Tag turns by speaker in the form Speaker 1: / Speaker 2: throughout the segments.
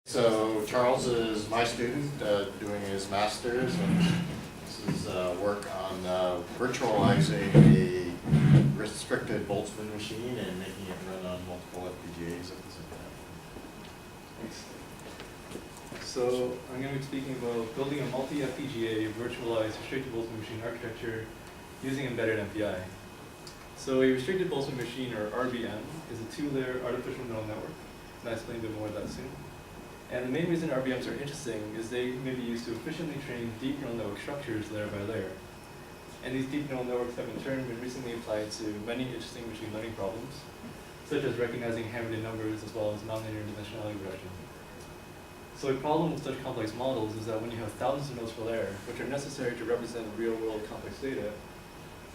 Speaker 1: So Charles is my student doing his master's, and this is work on virtualizing a restricted Boltzmann machine and making it run on multiple FPGAs at the same time.
Speaker 2: Thanks. So I'm going to be speaking about building a multi-FPGA virtualized restricted Boltzmann machine architecture using embedded MPI. So a restricted Boltzmann machine, or RBM, is a two-layer artificial neural network, and I'll explain a bit more of that soon. And the main reason RBMs are interesting is they may be used to efficiently train deep neural network structures layer by layer. And these deep neural networks have in turn been recently applied to many interesting machine learning problems, such as recognizing hammered numbers as well as nonlinear dimensionality regression. So a problem with such complex models is that when you have thousands of nodes per layer, which are necessary to represent real-world complex data,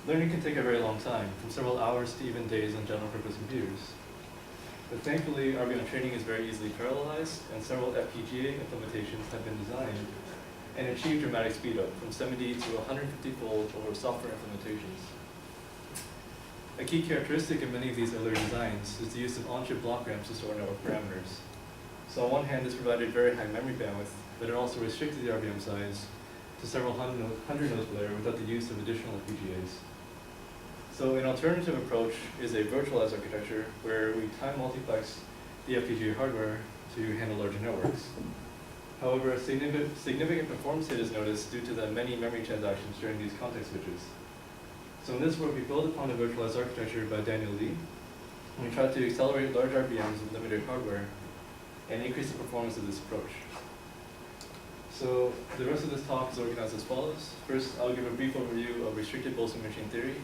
Speaker 2: learning can take a very long time, from several hours to even days on general-purpose computers. But thankfully, RBM training is very easily parallelized, and several FPGA implementations have been designed and achieve dramatic speedup, from 70 to 150-fold over software implementations. A key characteristic of many of these earlier designs is the use of on-chip block ramps to store network parameters. So on one hand, this provided very high memory bandwidth, but it also restricted the RBM size to several hundred nodes per layer without the use of additional FPGAs. So an alternative approach is a virtualized architecture where we time multiplex the FPGA hardware to handle larger networks. However, a significant performance hit is noticed due to the many memory transactions during these context switches. So in this work, we build upon a virtualized architecture by Daniel Lee, and we try to accelerate large RBMs with limited hardware and increase the performance of this approach. So the rest of this talk is organized as follows. First, I'll give a brief overview of restricted Boltzmann machine theory,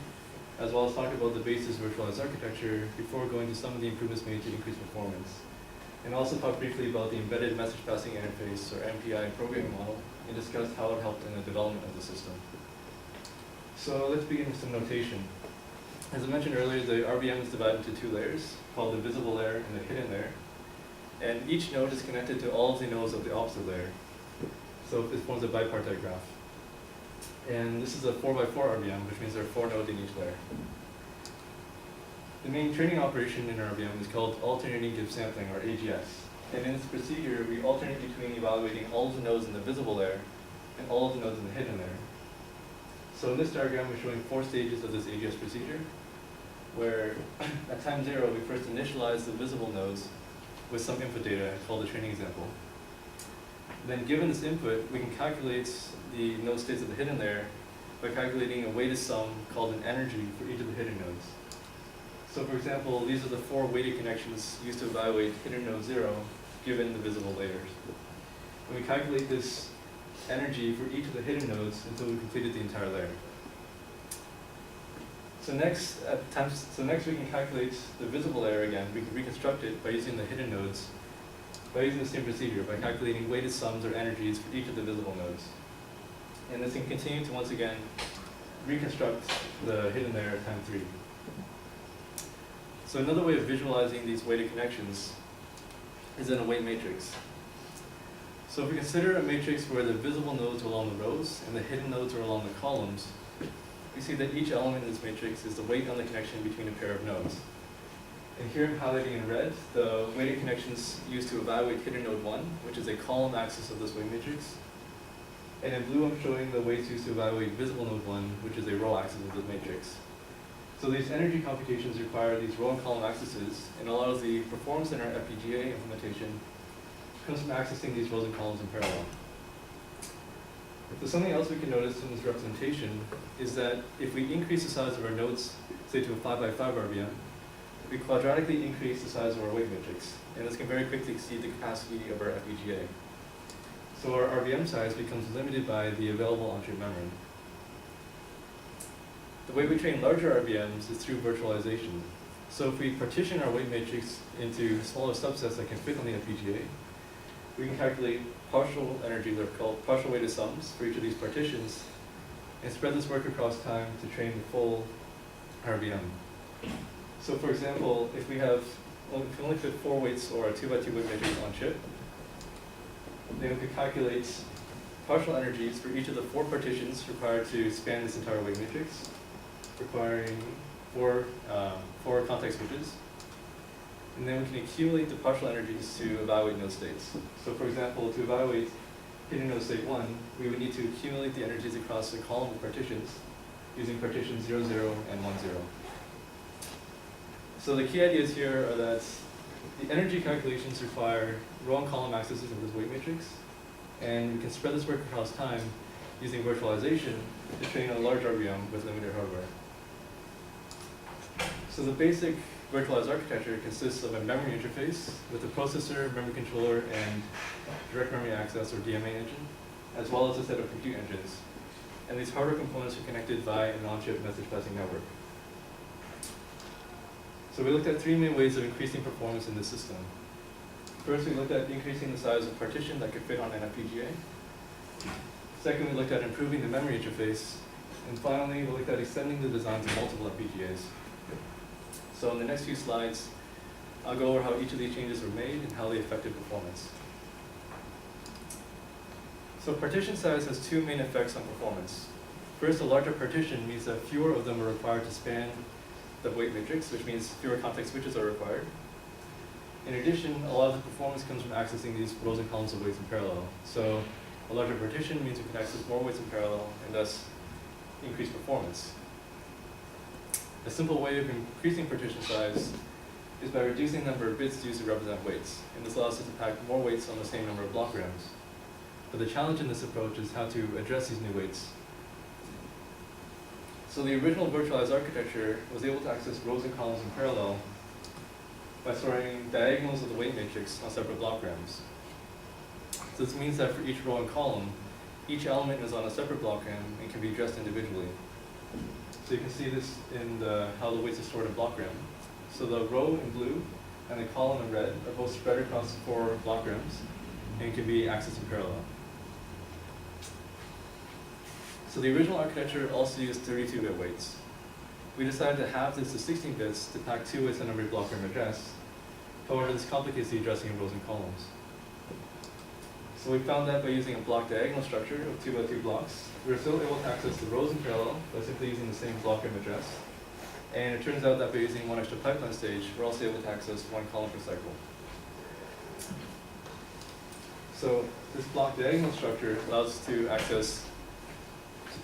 Speaker 2: as well as talk about the basis virtualized architecture before going to some of the improvements made to increase performance. And also talk briefly about the embedded message passing interface, or MPI programming model, and discuss how it helped in the development of the system. So let's begin with some notation. As I mentioned earlier, the RBM is divided into two layers, called the visible layer and the hidden layer. And each node is connected to all of the nodes of the opposite layer. So it forms a bipartite graph. And this is a 4x4 RBM, which means there are 4 nodes in each layer. The main training operation in RBM is called alternating give sampling, or AGS. And in this procedure, we alternate between evaluating all of the nodes in the visible layer and all of the nodes in the hidden layer. So in this diagram, we're showing 4 stages of this AGS procedure, where at time 0, we first initialize the visible nodes with some input data called the training example. Then given this input, we can calculate the node states of the hidden layer by calculating a weighted sum called an energy for each of the hidden nodes. So for example, these are the 4 weighted connections used to evaluate hidden node 0 given the visible layers. And we calculate this energy for each of the hidden nodes until we completed the entire layer. So next we can calculate the visible layer again. We can reconstruct it by using the hidden nodes, by using the same procedure, by calculating weighted sums or energies for each of the visible nodes. And this can continue to once again reconstruct the hidden layer at time 3. So another way of visualizing these weighted connections is in a weight matrix. So if we consider a matrix where the visible nodes are along the rows and the hidden nodes are along the columns, we see that each element in this matrix is the weight on the connection between a pair of nodes. And here I'm highlighting in red the weighted connections used to evaluate hidden node 1, which is a column axis of this weight matrix. And in blue, I'm showing the weights used to evaluate visible node 1, which is a row axis of this matrix. So these energy computations require these row and column axes, and allows the performance in our FPGA implementation comes from accessing these rows and columns in parallel. So something else we can notice in this representation is that if we increase the size of our nodes, say to a 5x5 RBM, we quadratically increase the size of our weight matrix, and this can very quickly exceed the capacity of our FPGA. So our RBM size becomes limited by the available on-chip memory. The way we train larger RBMs is through virtualization. So if we partition our weight matrix into smaller subsets that can fit on the FPGA, we can calculate partial energy, they're called partial weighted sums, for each of these partitions, and spread this work across time to train the full RBM. So for example, if we only fit 4 weights or a 2x2 weight matrix on chip, then we could calculate partial energies for each of the 4 partitions required to span this entire weight matrix, requiring 4 context switches. And then we can accumulate the partial energies to evaluate node states. So for example, to evaluate hidden node state 1, we would need to accumulate the energies across a column of partitions using partitions 0, 0, and 1, 0. So the key ideas here are that the energy calculations require row and column accesses of this weight matrix, and we can spread this work across time using virtualization to train a large RVM with limited hardware. So the basic virtualized architecture consists of a memory interface with a processor, memory controller, and direct memory access or DMA engine, as well as a set of compute engines. And these hardware components are connected via an on-chip message passing network. So we looked at three main ways of increasing performance in this system. First, we looked at increasing the size of partition that could fit on an FPGA. Second, we looked at improving the memory interface. And finally, we looked at extending the design to multiple FPGAs. So in the next few slides, I'll go over how each of these changes were made and how they affected performance. So partition size has two main effects on performance. First, a larger partition means that fewer of them are required to span the weight matrix, which means fewer context switches are required. In addition, a lot of the performance comes from accessing these rows and columns of weights in parallel. So a larger partition means we can access more weights in parallel and thus increase performance. A simple way of increasing partition size is by reducing the number of bits used to represent weights. And this allows us to pack more weights on the same number of block grams. But the challenge in this approach is how to address these new weights. So the original virtualized architecture was able to access rows and columns in parallel by storing diagonals of the weight matrix on separate block grams. So this means that for each row and column, each element is on a separate block gram and can be addressed individually. So you can see this in how the weights are stored in block gram. So the row in blue and the column in red are both spread across 4 block grams and can be accessed in parallel. So the original architecture also used 32-bit weights. We decided to halve this to 16 bits to pack 2 weights on every block gram address. However, this complicates the addressing of rows and columns. So we found that by using a block diagonal structure of 2 by 2 blocks, we were still able to access the rows in parallel by simply using the same block gram address. And it turns out that by using one extra pipeline stage, we're also able to access 1 column per cycle. So this block diagonal structure allows us to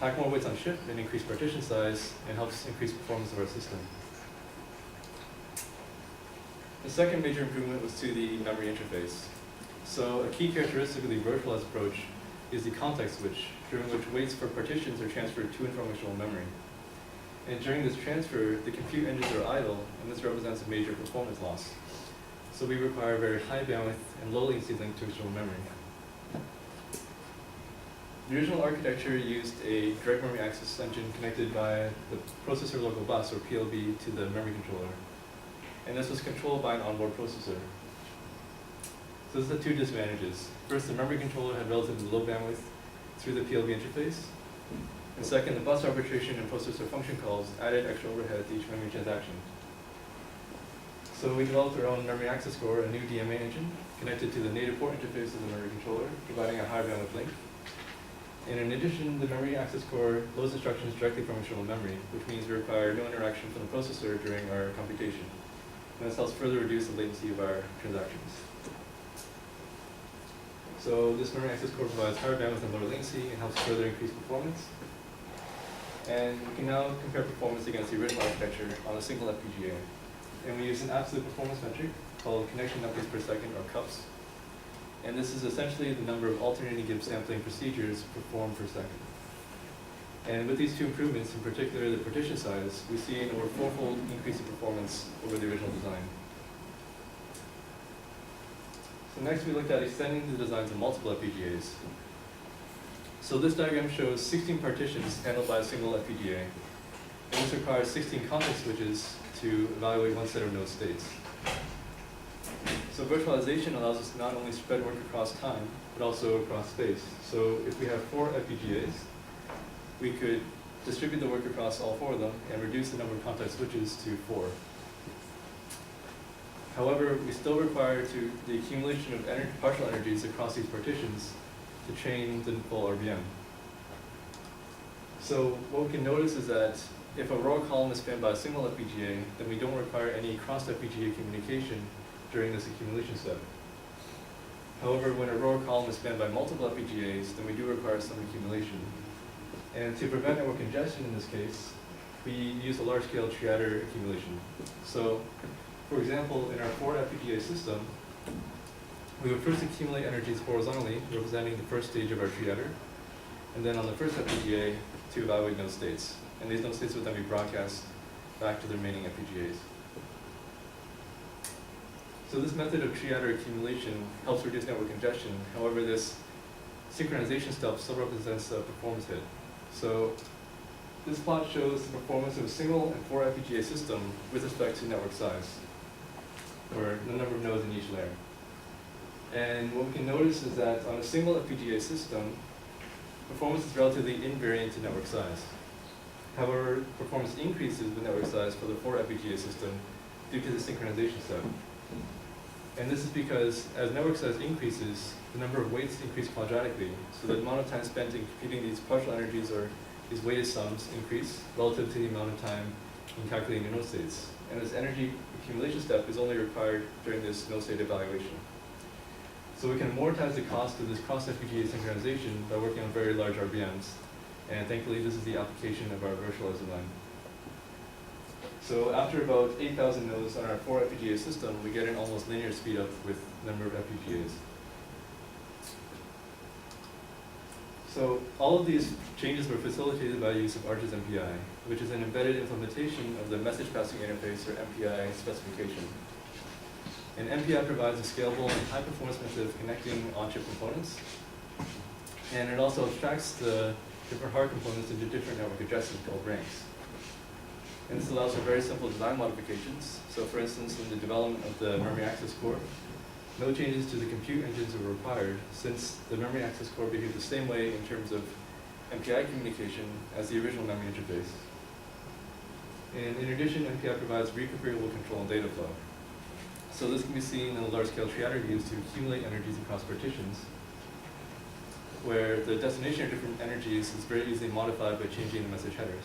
Speaker 2: pack more weights on chip and increase partition size, and helps increase performance of our system. The second major improvement was to the memory interface. So a key characteristic of the virtualized approach is the context switch, during which weights for partitions are transferred to and from external memory. And during this transfer, the compute engines are idle, and this represents a major performance loss. So we require very high bandwidth and low latency link to external memory. The original architecture used a direct memory access engine connected via the processor local bus, or PLB, to the memory controller. And this was controlled by an onboard processor. So this is the two disadvantages. First, the memory controller had relatively low bandwidth through the PLB interface. And second, the bus arbitration and processor function calls added extra overhead to each memory transaction. So we developed our own memory access core, a new DMA engine, connected to the native port interface of the memory controller, providing a high bandwidth link. And in addition, the memory access core loads instructions directly from external memory, which means we require no interaction from the processor during our computation. And this helps further reduce the latency of our transactions. So this memory access core provides higher bandwidth and lower latency and helps further increase performance. And we can now compare performance against the original architecture on a single FPGA. And we use an absolute performance metric called connection updates per second, or CUPS. And this is essentially the number of alternating Gibbs sampling procedures performed per second. And with these two improvements, in particular the partition size, we see an over 4-fold increase in performance over the original design. So next we looked at extending the designs of multiple FPGAs. So this diagram shows 16 partitions handled by a single FPGA. And this requires 16 context switches to evaluate one set of node states. So virtualization allows us to not only spread work across time, but also across space. So if we have 4 FPGAs, we could distribute the work across all 4 of them and reduce the number of context switches to 4. However, we still require the accumulation of partial energies across these partitions to train the full RVM. So what we can notice is that if a row column is spanned by a single FPGA, then we don't require any cross-FPGA communication during this accumulation step. However, when a Aurora column is spanned by multiple FPGAs, then we do require some accumulation. And to prevent network congestion in this case, we use a large-scale triader accumulation. So, for example, in our 4 FPGA system, we would first accumulate energies horizontally, representing the first stage of our triader, and then on the first FPGA to evaluate node states. And these node states would then be broadcast back to the remaining FPGAs. So this method of triader accumulation helps reduce network congestion. However, this synchronization step still represents a performance hit. So this plot shows the performance of a single and 4 FPGA system with respect to network size, or the number of nodes in each layer. And what we can notice is that on a single FPGA system, performance is relatively invariant to network size. However, performance increases with network size for the 4 FPGA system due to the synchronization step. And this is because as network size increases, the number of weights increase quadratically. So the amount of time spent in computing these partial energies or these weighted sums increase relative to the amount of time in calculating the node states. And this energy accumulation step is only required during this node state evaluation. So we can amortize the cost of this cross-FPGA synchronization by working on very large RBMs. And thankfully, this is the application of our virtualized line. So after about 8,000 nodes on our 4 FPGA system, we get an almost linear speedup with number of FPGAs. So all of these changes were facilitated by use of Arch's MPI, which is an embedded implementation of the message passing interface, or MPI specification. And MPI provides a scalable and high-performance method of connecting on-chip components. And it also abstracts the different hard components into different network addresses called ranks. And this allows for very simple design modifications. So for instance, in the development of the memory access core, no changes to the compute engines are required, since the memory access core behaves the same way in terms of MPI communication as the original memory interface. And in addition, MPI provides reconfigurable control and data flow. So this can be seen in the large-scale triader used to accumulate energies across partitions, where the destination of different energies is very easily modified by changing the message headers.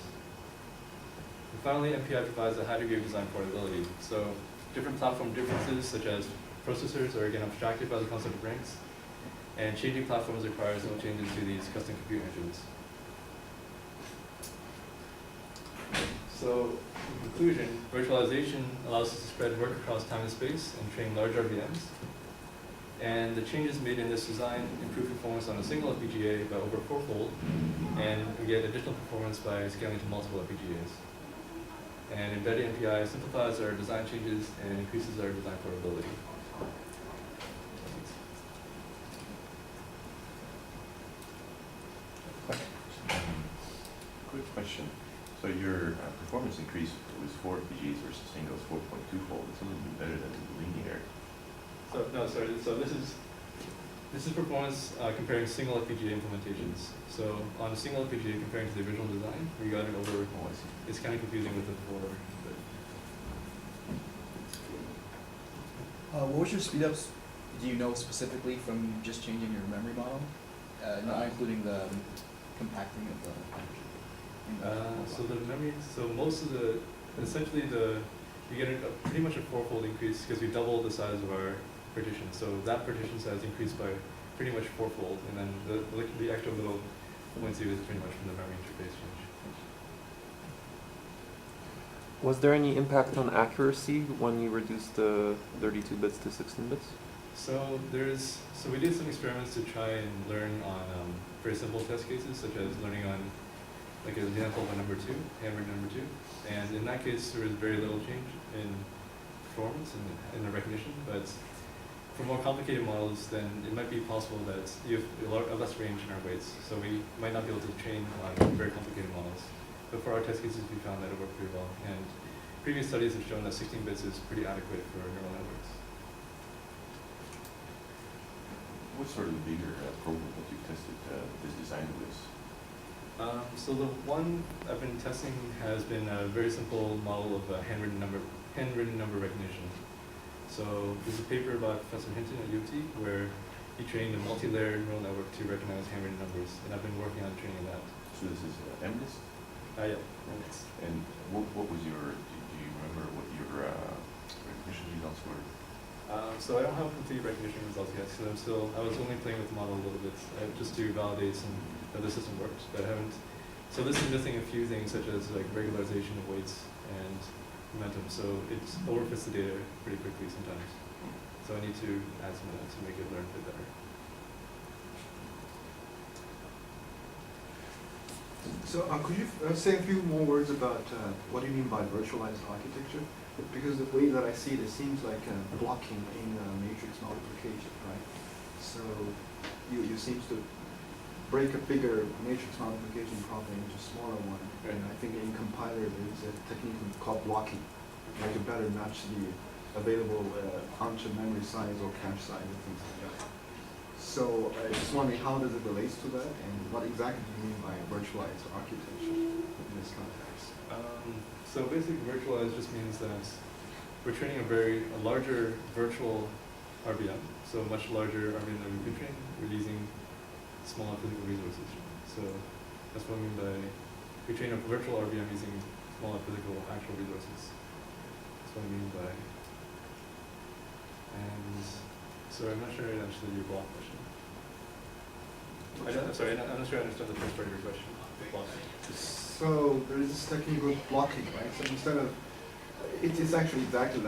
Speaker 2: And finally, MPI provides a high degree of design portability. So different platform differences, such as processors, are again abstracted by the concept of ranks, and changing platforms requires no changes to these custom compute engines. So, in conclusion, virtualization allows us to spread work across time and space and train large RVMs. And the changes made in this design improve performance on a single FPGA by over 4-fold, and we get additional performance by scaling to multiple FPGAs. And embedded MPI simplifies our design changes and increases our design portability.
Speaker 3: Quick question. So your performance increase with 4 FPGAs versus single is 4.2-fold. It's a little bit better than linear.
Speaker 2: So no, sorry. So this is performance comparing single FPGA implementations. So on a single FPGA comparing to the original design, we got it over.
Speaker 3: Oh, I see.
Speaker 2: It's kind of confusing with the 4.
Speaker 4: What was your speedups? Do you know specifically from just changing your memory model, not including the compacting of the package?
Speaker 2: So the memory. So most of the essentially you get pretty much a 4-fold increase because we doubled the size of our partition. So that partition size increased by pretty much 4-fold, and then the extra little points is pretty much from the memory interface change.
Speaker 5: Was there any impact on accuracy when you reduced the 32 bits to 16 bits?
Speaker 2: So we did some experiments to try and learn on very simple test cases, such as learning on like an example of a number 2, handwritten number 2. And in that case, there was very little change in performance and in the recognition. But for more complicated models, then it might be possible that you have a less range in our weights. So we might not be able to train on very complicated models. But for our test cases, we found that it worked pretty well. And previous studies have shown that 16 bits is pretty adequate for neural networks.
Speaker 3: What's sort of the bigger program that you've tested this design with?
Speaker 2: So the one I've been testing has been a very simple model of handwritten number recognition. So there's a paper by Professor Hinton at UT where he trained a multi-layered neural network to recognize handwritten numbers, and I've been working on training that.
Speaker 3: So this is MNIST?
Speaker 2: Yeah.
Speaker 3: And what was your, do you remember what your recognition results were?
Speaker 2: So I don't have complete recognition results yet, so I was only playing with the model a little bit, just to validate that the system works, but I haven't. So this is missing a few things such as like regularization of weights and momentum, so it overfits the data pretty quickly sometimes. So I need to add some of that to make it learn a bit better.
Speaker 6: So could you say a few more words about what do you mean by virtualized architecture? Because the way that I see it, it seems like blocking in matrix multiplication, right? So you seem to break a bigger matrix multiplication problem into a smaller one.
Speaker 2: Right.
Speaker 6: And I think in compiler there's a technique called blocking, like to better match the available function memory size or cache size and things like that. So I just wondering how does it relate to that, and what exactly do you mean by virtualized architecture in this context?
Speaker 2: So basically virtualized just means that we're training a larger virtual RVM, so a much larger RVM than we could train. We're using smaller physical resources. So that's what I mean by, we train a virtual RVM using smaller physical actual resources. That's what I mean by, and so I'm not sure I understood your block question. I'm not sure I understood the first part of your question. Blocking.
Speaker 6: So there is this technique of blocking, right? So instead of, it's actually exactly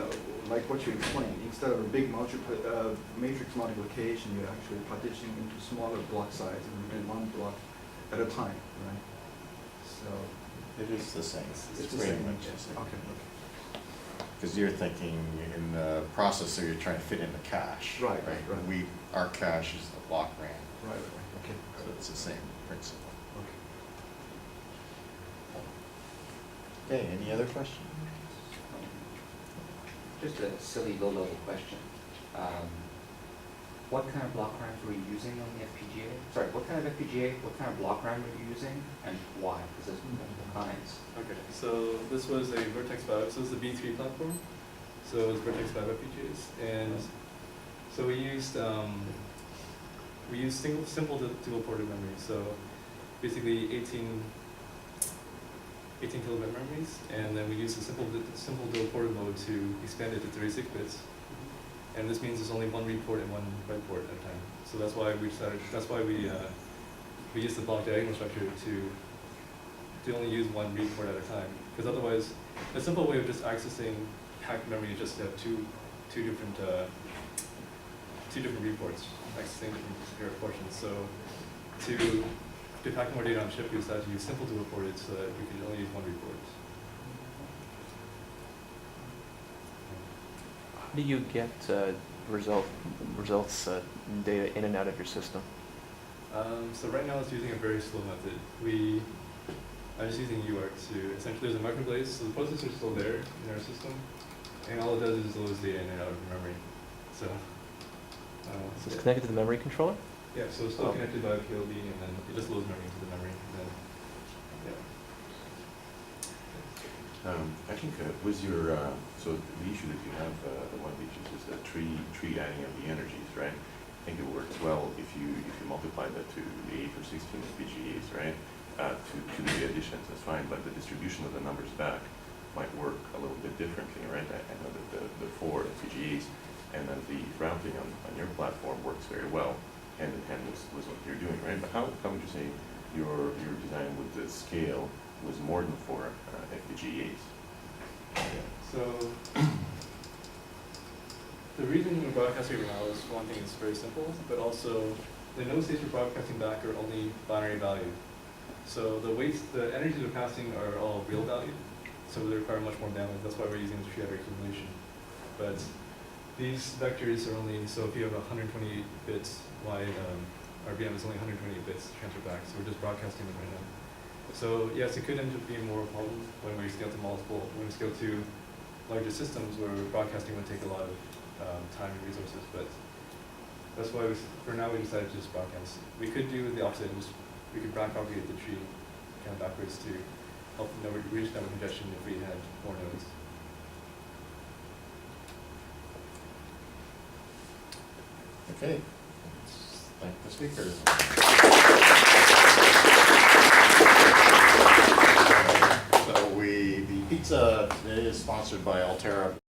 Speaker 6: like what you explained. Instead of a big matrix multiplication, you're actually partitioning into smaller block size and one block at a time, right? So
Speaker 1: It is the same.
Speaker 6: it's the
Speaker 1: pretty
Speaker 6: same.
Speaker 1: much the same.
Speaker 6: Okay.
Speaker 1: Because you're thinking in the processor, you're trying to fit in the cache.
Speaker 6: Right.
Speaker 1: Our cache is the block RAM,
Speaker 6: Right. Okay.
Speaker 1: so it's the same principle.
Speaker 6: Okay.
Speaker 1: Okay, any other questions?
Speaker 7: Just a silly low-level question. What kind of block RAMs were you using on the FPGA? Sorry, what kind of FPGA, what kind of block RAM were you using, and why? Because there's multiple kinds.
Speaker 2: Okay, so this was a Vertex 5, so it's the B3 platform. So it's Vertex 5 FPGAs, and so we used simple dual ported memory. So basically 18 kilobit memories, and then we used the simple dual ported mode to expand it to 36 bits. And this means there's only one read port and one write port at a time. So that's why we used the block diagonal structure to only use one read port at a time. Because otherwise, a simple way of just accessing packed memory is just to have two different read ports accessing different portions. So to pack more data on chip, we decided to use simple dual ported so that we could only use one read port.
Speaker 5: How do you get results data in and out of your system?
Speaker 2: So right now it's using a very slow method. I'm just using UART to, essentially there's a microblaze, so the processor is still there in our system, and all it does is loads data in and out of the memory. So
Speaker 5: Is this connected to the memory controller?
Speaker 2: yeah, so it's still connected by a PLD, and then it just loads memory into the memory, and then,
Speaker 3: I think with your, so the issue that you have, the one which is the tree adding of the energies, right? I think it works well if you multiply that to the 8 or 16 FPGAs, right? To do the additions, that's fine, but the distribution of the numbers back might work a little bit differently, right? I know that the 4 FPGAs and then the routing on your platform works very well, hand in hand with what you're doing, right? But how would you say your design with the scale was more than 4 FPGAs?
Speaker 2: So the reason we're broadcasting right now is, one thing, it's very simple, but also the node states we're broadcasting back are only binary value. So the weights, the energies we're passing are all real value, so they require much more bandwidth. That's why we're using the tree accumulation. But these vectors are only, so if you have 128 bits wide RVM, is only 128 bits transfer back, so we're just broadcasting them right now. So yes, it could end up being more of a problem when we scale to when we scale to larger systems where broadcasting would take a lot of time and resources, but that's why for now we decided to just broadcast. We could do the opposite, we could backpropagate the tree kind of backwards to help reduce network congestion if we had more nodes.
Speaker 1: Okay, let's thank the speakers. So the pizza today is sponsored by Altera